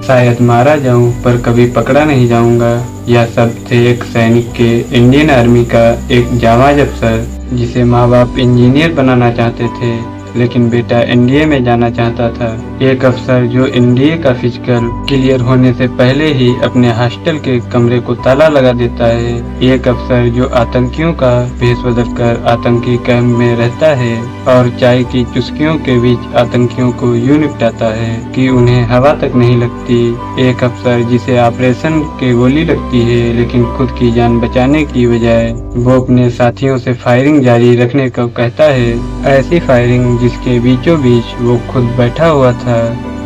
शायद मारा जाऊं पर कभी पकड़ा नहीं जाऊंगा। यह शब्द थे एक सैनिक के, इंडियन आर्मी का एक जाबाज अफसर, जिसे माँ बाप इंजीनियर बनाना चाहते थे लेकिन बेटा एनडीए में जाना चाहता था। एक अफसर जो एनडीए का फिजिकल क्लियर होने से पहले ही अपने हॉस्टल के कमरे को ताला लगा देता है। एक अफसर जो आतंकियों का भेष बदलकर आतंकी कैंप में रहता है और चाय की चुस्कियों के बीच आतंकियों को यूं निपटाता है कि उन्हें हवा तक नहीं लगती। एक अफसर जिसे ऑपरेशन के गोली लगती है लेकिन खुद की जान बचाने की बजाय वो अपने साथियों से फायरिंग जारी रखने को कहता है। ऐसी फायरिंग जिसके बीचों बीच वो खुद बैठा हुआ था,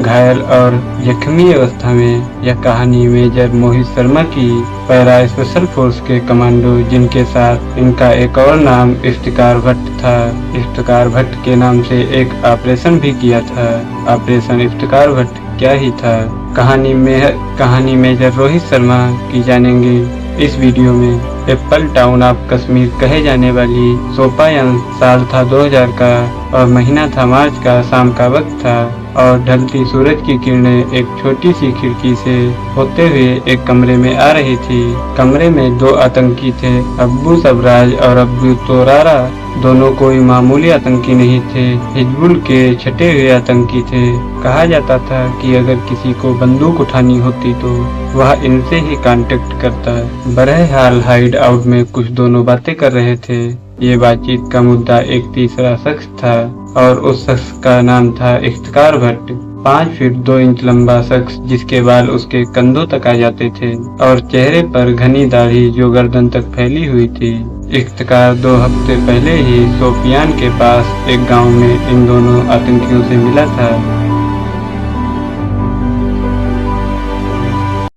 घायल और जख्मी अवस्था में। यह कहानी मेजर मोहित शर्मा की, पैरा स्पेशल फोर्स के कमांडो जिनके साथ इनका एक और नाम इफ्तिकार भट्ट था। इफ्तिकार भट्ट के नाम से एक ऑपरेशन भी किया था। ऑपरेशन इफ्तिकार भट्ट क्या ही था। कहानी मेजर रोहित शर्मा की जानेंगे इस वीडियो में। एप्पल टाउन ऑफ कश्मीर कहे जाने वाली सोपायन साल था 2000 का और महीना था मार्च का। शाम का वक्त था और ढलती सूरज की किरणें एक छोटी सी खिड़की से होते हुए एक कमरे में आ रही थी। कमरे में दो आतंकी थे, अब्बू सबराज और अब्बू तोरारा। दोनों कोई मामूली आतंकी नहीं थे, हिजबुल के छटे हुए आतंकी थे। कहा जाता था कि अगर किसी को बंदूक उठानी होती तो वह इनसे ही कांटेक्ट करता। बहरहाल हाइड आउट में कुछ दोनों बातें कर रहे थे। ये बातचीत का मुद्दा एक तीसरा शख्स था और उस शख्स का नाम था इफ्तिकार भट्ट। 5 फीट 2 इंच लंबा शख्स जिसके बाल उसके कंधों तक आ जाते थे और चेहरे पर घनी दाढ़ी जो गर्दन तक फैली हुई थी। इफ्तिकार 2 हफ्ते पहले ही शोपियान के पास एक गांव में इन दोनों आतंकियों से मिला था।